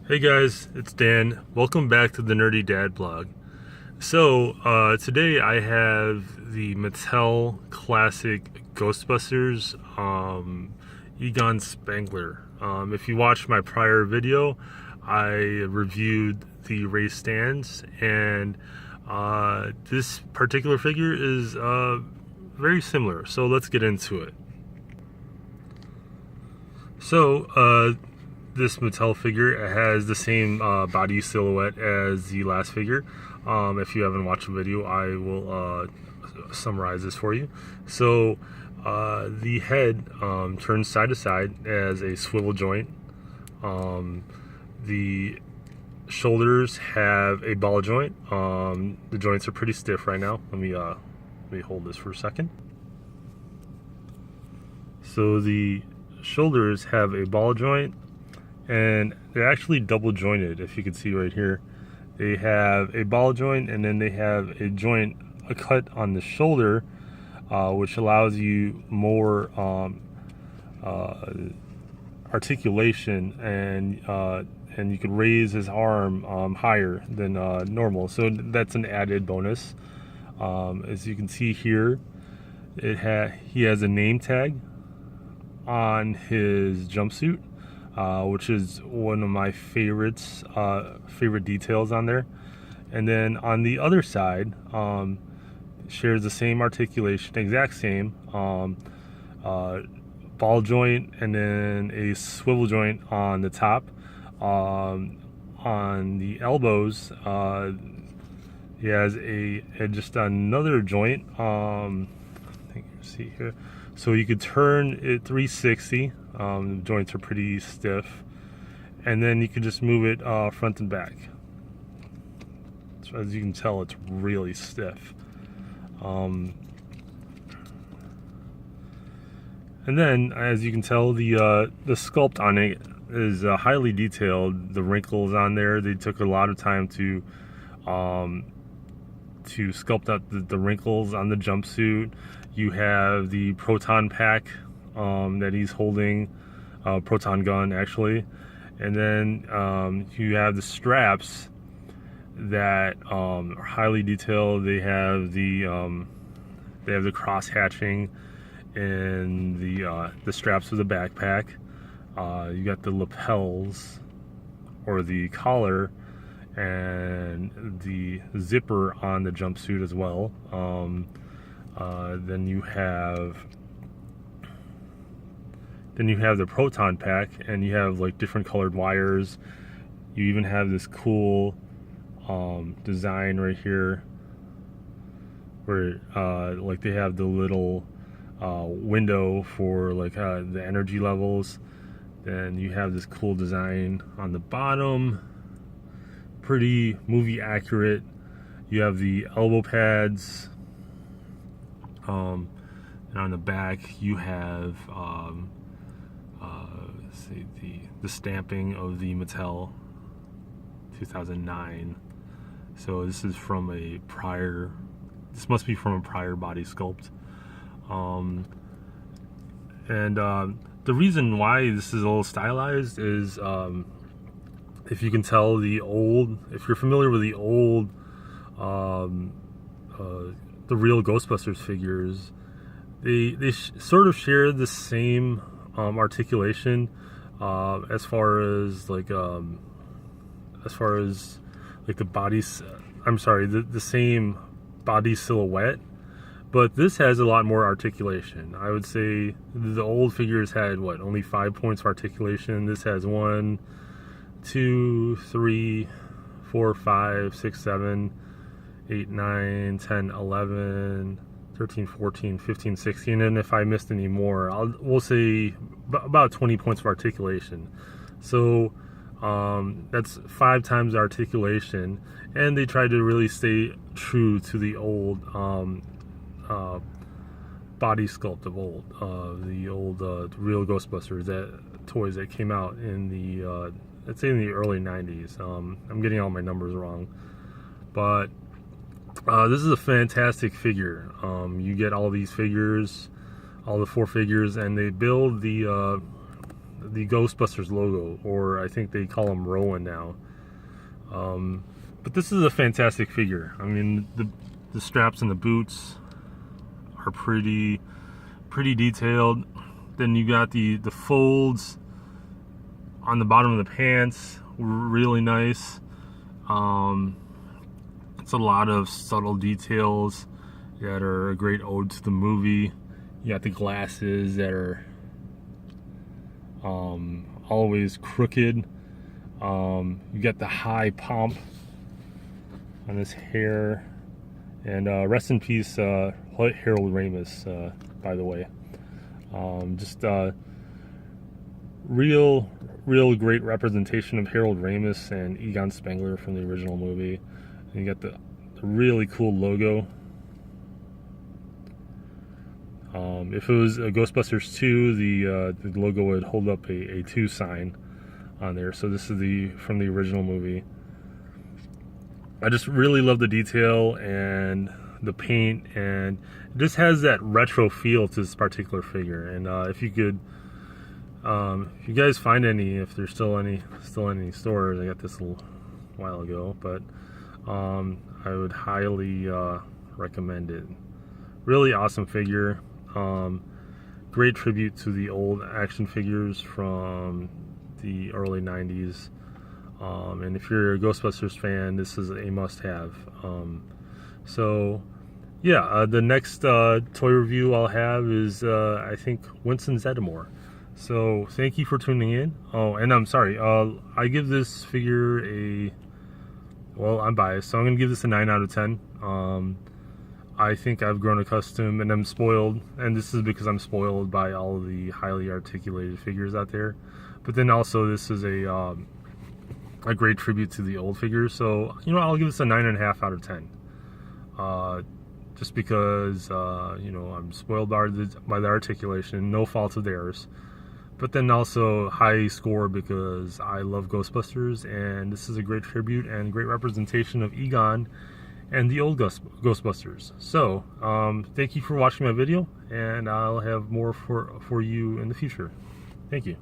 Hey guys, it's Dan. Welcome back to the Nerdy Dad blog. So today I have the Mattel Classic Ghostbusters Egon Spangler. If you watched my prior video, I reviewed the race stands, and this particular figure is very similar. So let's get into it. So this Mattel figure has the same body silhouette as the last figure. If you haven't watched the video, I will summarize this for you. So the head turns side to side as a swivel joint. The shoulders have a ball joint. The joints are pretty stiff right now. Let me hold this for a second. So the shoulders have a ball joint, and they're actually double jointed. If you can see right here, they have a ball joint, and then they have a cut on the shoulder, which allows you more articulation, and you could raise his arm higher than normal. So that's an added bonus. As you can see here, he has a name tag on his jumpsuit, which is one of my favorite details on there. And then on the other side, shares the same articulation, exact same ball joint, and then a swivel joint on the top. On the elbows, he has just another joint. I think you see here. So you could turn it 360. The joints are pretty stiff, and then you can just move it front and back. So as you can tell, it's really stiff. And then, as you can tell, the sculpt on it is highly detailed. The wrinkles on there, they took a lot of time to sculpt out the wrinkles on the jumpsuit. You have the proton pack that he's holding, proton gun actually, and then you have the straps that are highly detailed. They have the cross hatching in the straps of the backpack. You got the lapels, or the collar, and the zipper on the jumpsuit as well. Then you have the proton pack, and you have like different colored wires. You even have this cool design right here, where like they have the little window for like the energy levels. Then you have this cool design on the bottom, pretty movie accurate. You have the elbow pads, and on the back you have see the stamping of the Mattel 2009. So this is from a prior. This must be from a prior body sculpt. The reason why this is a little stylized is, if you can tell, if you're familiar with the old, the Real Ghostbusters figures, they sort of share the same articulation, as far as the bodies. I'm sorry, the same body silhouette. But this has a lot more articulation. I would say the old figures had only 5 points of articulation. This has 1, 2, 3, 4, 5, 6, 7, 8, 9, 10, 11, 13, 14, 15, 16. And if I missed any more, we'll say about 20 points of articulation. So that's 5 times the articulation. And they tried to really stay true to the old body sculpt of old, the old Real Ghostbusters, toys that came out in the let's say in the early 90s. I'm getting all my numbers wrong, but this is a fantastic figure. You get all these figures, all the 4 figures, and they build the the Ghostbusters logo, or I think they call him Rowan now. But this is a fantastic figure. I mean, the straps and the boots are pretty detailed. Then you got the folds on the bottom of the pants, really nice. It's a lot of subtle details that are a great ode to the movie. You got the glasses that are always crooked. You got the high pomp on his hair. And rest in peace, Harold Ramis, by the way. Just real great representation of Harold Ramis and Egon Spengler from the original movie. And you got the really cool logo. If it was a Ghostbusters 2, the logo would hold up a 2 sign on there. So this is from the original movie. I just really love the detail and the paint, and it just has that retro feel to this particular figure. And if you could, if you guys find any, if there's still in any stores, I got this a little while ago, but I would highly recommend it. Really awesome figure. Great tribute to the old action figures from the early 90s. And if you're a Ghostbusters fan, this is a must-have. So, yeah, the next toy review I'll have is, I think, Winston Zeddemore. So, thank you for tuning in. Oh, and I'm sorry, I give this figure well, I'm biased, so I'm going to give this a 9 out of 10. I think I've grown accustomed, and I'm spoiled, and this is because I'm spoiled by all of the highly articulated figures out there. But then also, this is a great tribute to the old figures, so I'll give this a 9.5 out of 10. Just because I'm spoiled by the articulation, no fault of theirs. But then also high score because I love Ghostbusters, and this is a great tribute and great representation of Egon and the old Ghostbusters. So thank you for watching my video, and I'll have more for you in the future. Thank you.